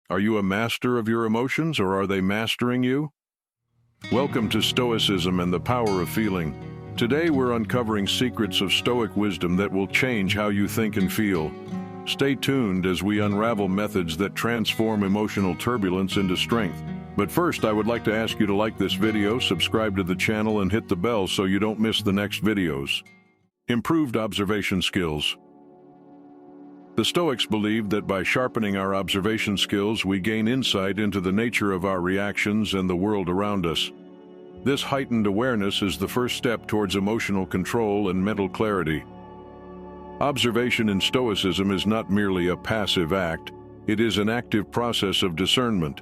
Are you a master of your emotions, or are they mastering you? Welcome to Stoicism and the Power of Feeling. Today we're uncovering secrets of Stoic wisdom that will change how you think and feel. Stay tuned as we unravel methods that transform emotional turbulence into strength. But first, I would like to ask you to like this video, subscribe to the channel, and hit the bell so you don't miss the next videos. Improved observation skills. The Stoics believed that by sharpening our observation skills, we gain insight into the nature of our reactions and the world around us. This heightened awareness is the first step towards emotional control and mental clarity. Observation in Stoicism is not merely a passive act, it is an active process of discernment.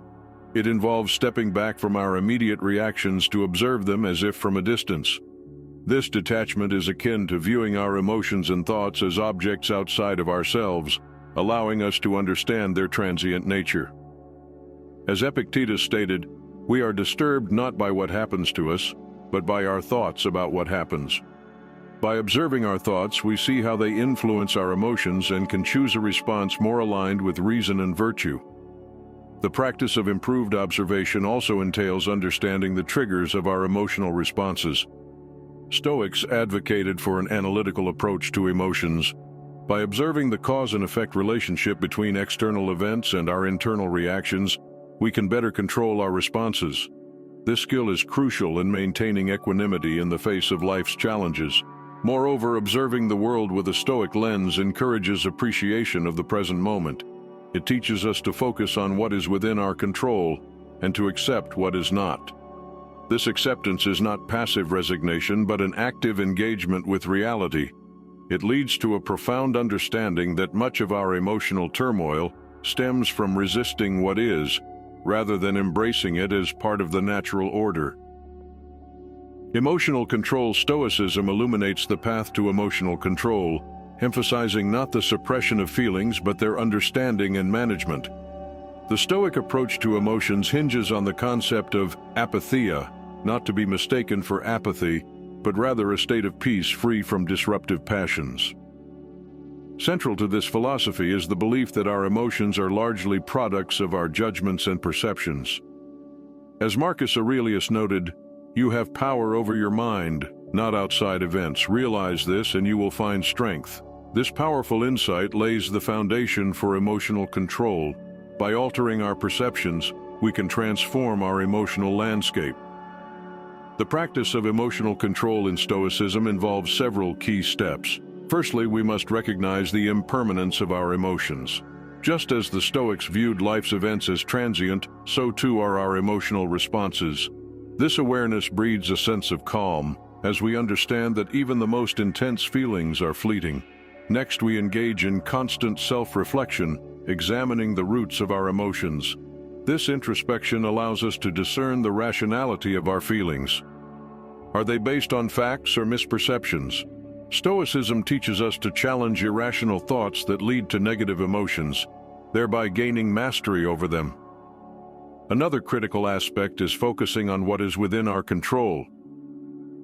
It involves stepping back from our immediate reactions to observe them as if from a distance. This detachment is akin to viewing our emotions and thoughts as objects outside of ourselves, allowing us to understand their transient nature. As Epictetus stated, we are disturbed not by what happens to us, but by our thoughts about what happens. By observing our thoughts, we see how they influence our emotions and can choose a response more aligned with reason and virtue. The practice of improved observation also entails understanding the triggers of our emotional responses. Stoics advocated for an analytical approach to emotions. By observing the cause and effect relationship between external events and our internal reactions, we can better control our responses. This skill is crucial in maintaining equanimity in the face of life's challenges. Moreover, observing the world with a Stoic lens encourages appreciation of the present moment. It teaches us to focus on what is within our control and to accept what is not. This acceptance is not passive resignation, but an active engagement with reality. It leads to a profound understanding that much of our emotional turmoil stems from resisting what is, rather than embracing it as part of the natural order. Emotional control. Stoicism illuminates the path to emotional control, emphasizing not the suppression of feelings but their understanding and management. The Stoic approach to emotions hinges on the concept of apatheia, not to be mistaken for apathy, but rather a state of peace free from disruptive passions. Central to this philosophy is the belief that our emotions are largely products of our judgments and perceptions. As Marcus Aurelius noted, "You have power over your mind, not outside events. Realize this and you will find strength." This powerful insight lays the foundation for emotional control. By altering our perceptions, we can transform our emotional landscape. The practice of emotional control in Stoicism involves several key steps. Firstly, we must recognize the impermanence of our emotions. Just as the Stoics viewed life's events as transient, so too are our emotional responses. This awareness breeds a sense of calm, as we understand that even the most intense feelings are fleeting. Next, we engage in constant self-reflection, examining the roots of our emotions. This introspection allows us to discern the rationality of our feelings. Are they based on facts or misperceptions? Stoicism teaches us to challenge irrational thoughts that lead to negative emotions, thereby gaining mastery over them. Another critical aspect is focusing on what is within our control.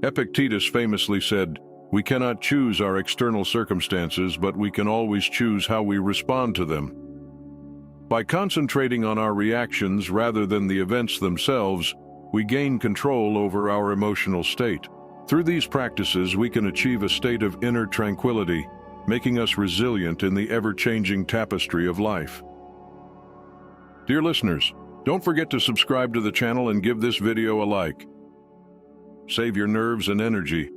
Epictetus famously said, "We cannot choose our external circumstances, but we can always choose how we respond to them." By concentrating on our reactions rather than the events themselves, we gain control over our emotional state. Through these practices, we can achieve a state of inner tranquility, making us resilient in the ever-changing tapestry of life. Dear listeners, don't forget to subscribe to the channel and give this video a like. Save your nerves and energy.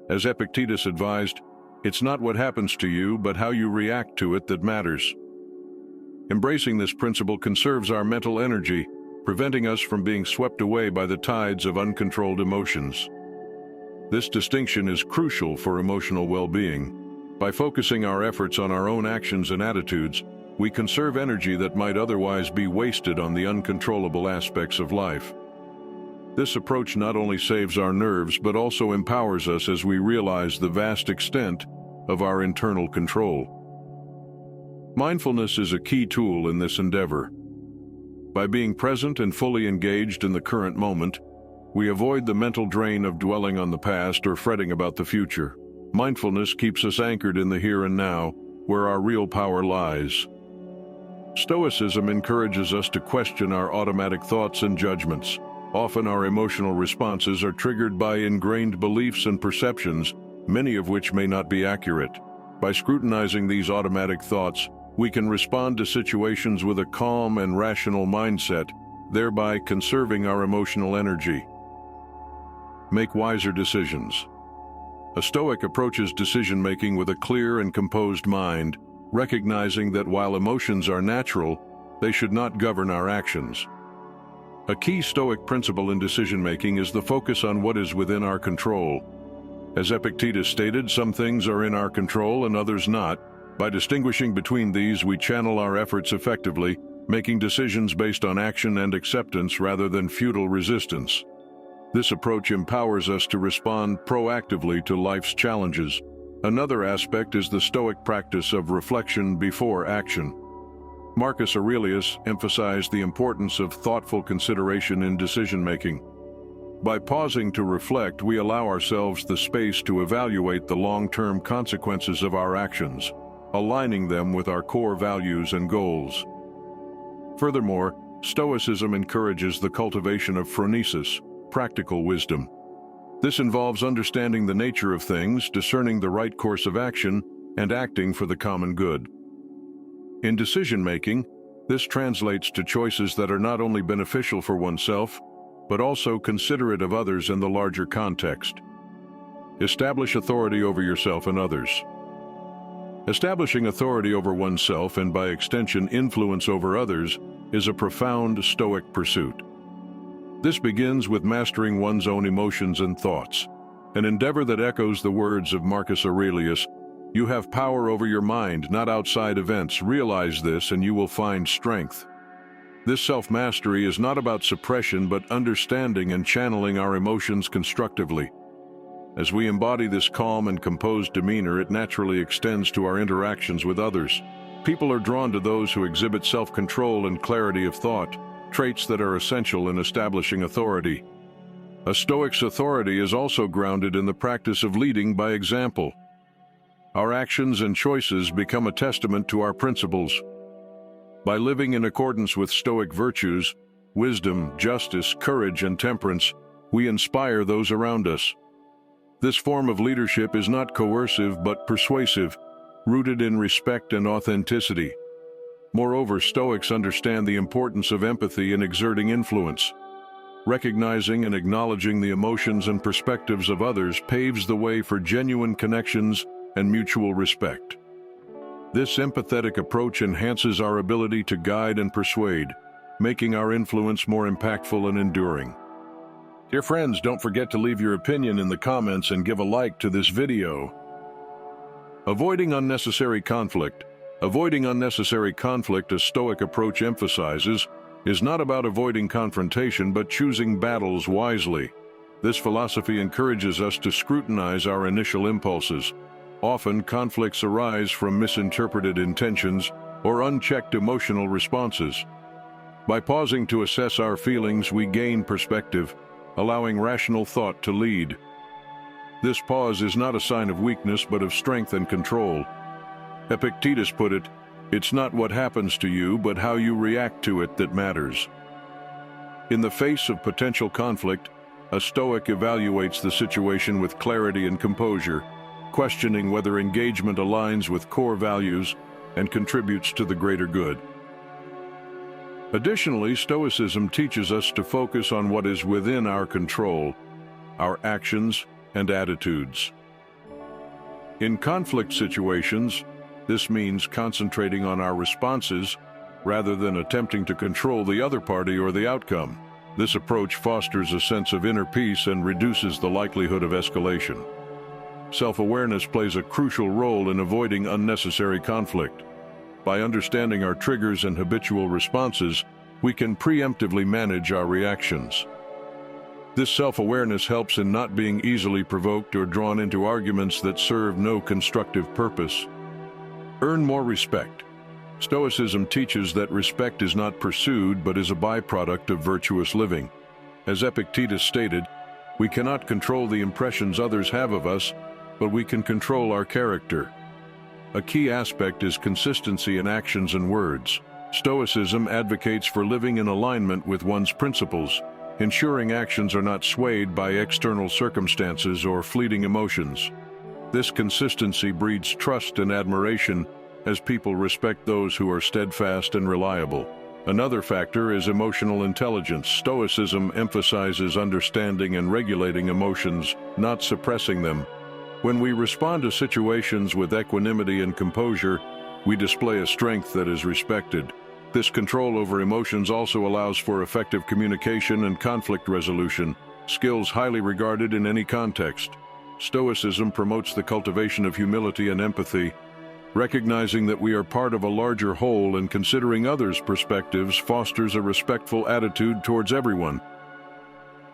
As Epictetus advised, it's not what happens to you, but how you react to it that matters. Embracing this principle conserves our mental energy, preventing us from being swept away by the tides of uncontrolled emotions. This distinction is crucial for emotional well-being. By focusing our efforts on our own actions and attitudes, we conserve energy that might otherwise be wasted on the uncontrollable aspects of life. This approach not only saves our nerves, but also empowers us as we realize the vast extent of our internal control. Mindfulness is a key tool in this endeavor. By being present and fully engaged in the current moment, we avoid the mental drain of dwelling on the past or fretting about the future. Mindfulness keeps us anchored in the here and now, where our real power lies. Stoicism encourages us to question our automatic thoughts and judgments. Often our emotional responses are triggered by ingrained beliefs and perceptions, many of which may not be accurate. By scrutinizing these automatic thoughts, we can respond to situations with a calm and rational mindset, thereby conserving our emotional energy. Make wiser decisions. A Stoic approaches decision-making with a clear and composed mind, recognizing that while emotions are natural, they should not govern our actions. A key Stoic principle in decision-making is the focus on what is within our control. As Epictetus stated, some things are in our control and others not. By distinguishing between these, we channel our efforts effectively, making decisions based on action and acceptance rather than futile resistance. This approach empowers us to respond proactively to life's challenges. Another aspect is the Stoic practice of reflection before action. Marcus Aurelius emphasized the importance of thoughtful consideration in decision-making. By pausing to reflect, we allow ourselves the space to evaluate the long-term consequences of our actions, aligning them with our core values and goals. Furthermore, Stoicism encourages the cultivation of phronesis, practical wisdom. This involves understanding the nature of things, discerning the right course of action, and acting for the common good. In decision-making, this translates to choices that are not only beneficial for oneself, but also considerate of others in the larger context. Establish authority over yourself and others. Establishing authority over oneself and by extension influence over others is a profound Stoic pursuit. This begins with mastering one's own emotions and thoughts, an endeavor that echoes the words of Marcus Aurelius, "You have power over your mind, not outside events. Realize this and you will find strength." This self-mastery is not about suppression but understanding and channeling our emotions constructively. As we embody this calm and composed demeanor, it naturally extends to our interactions with others. People are drawn to those who exhibit self-control and clarity of thought, traits that are essential in establishing authority. A Stoic's authority is also grounded in the practice of leading by example. Our actions and choices become a testament to our principles. By living in accordance with Stoic virtues, wisdom, justice, courage, and temperance, we inspire those around us. This form of leadership is not coercive but persuasive, rooted in respect and authenticity. Moreover, Stoics understand the importance of empathy in exerting influence. Recognizing and acknowledging the emotions and perspectives of others paves the way for genuine connections and mutual respect. This empathetic approach enhances our ability to guide and persuade, making our influence more impactful and enduring. Dear friends, don't forget to leave your opinion in the comments and give a like to this video. Avoiding unnecessary conflict. Avoiding unnecessary conflict, a Stoic approach emphasizes, is not about avoiding confrontation but choosing battles wisely. This philosophy encourages us to scrutinize our initial impulses. Often, conflicts arise from misinterpreted intentions or unchecked emotional responses. By pausing to assess our feelings, we gain perspective, allowing rational thought to lead. This pause is not a sign of weakness but of strength and control. Epictetus put it, "It's not what happens to you, but how you react to it that matters." In the face of potential conflict, a Stoic evaluates the situation with clarity and composure, questioning whether engagement aligns with core values and contributes to the greater good. Additionally, Stoicism teaches us to focus on what is within our control, our actions and attitudes. In conflict situations, this means concentrating on our responses rather than attempting to control the other party or the outcome. This approach fosters a sense of inner peace and reduces the likelihood of escalation. Self-awareness plays a crucial role in avoiding unnecessary conflict. By understanding our triggers and habitual responses, we can preemptively manage our reactions. This self-awareness helps in not being easily provoked or drawn into arguments that serve no constructive purpose. Earn more respect. Stoicism teaches that respect is not pursued but is a byproduct of virtuous living. As Epictetus stated, we cannot control the impressions others have of us, but we can control our character. A key aspect is consistency in actions and words. Stoicism advocates for living in alignment with one's principles, ensuring actions are not swayed by external circumstances or fleeting emotions. This consistency breeds trust and admiration as people respect those who are steadfast and reliable. Another factor is emotional intelligence. Stoicism emphasizes understanding and regulating emotions, not suppressing them. When we respond to situations with equanimity and composure, we display a strength that is respected. This control over emotions also allows for effective communication and conflict resolution, skills highly regarded in any context. Stoicism promotes the cultivation of humility and empathy, recognizing that we are part of a larger whole and considering others' perspectives fosters a respectful attitude towards everyone.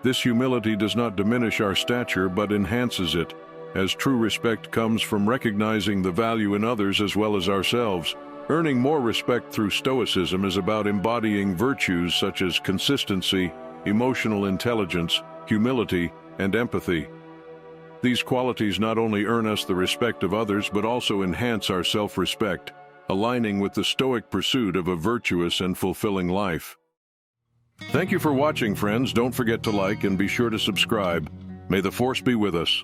This humility does not diminish our stature but enhances it, as true respect comes from recognizing the value in others as well as ourselves. Earning more respect through Stoicism is about embodying virtues such as consistency, emotional intelligence, humility, and empathy. These qualities not only earn us the respect of others but also enhance our self-respect, aligning with the Stoic pursuit of a virtuous and fulfilling life. Thank you for watching, friends. Don't forget to like and be sure to subscribe. May the Force be with us.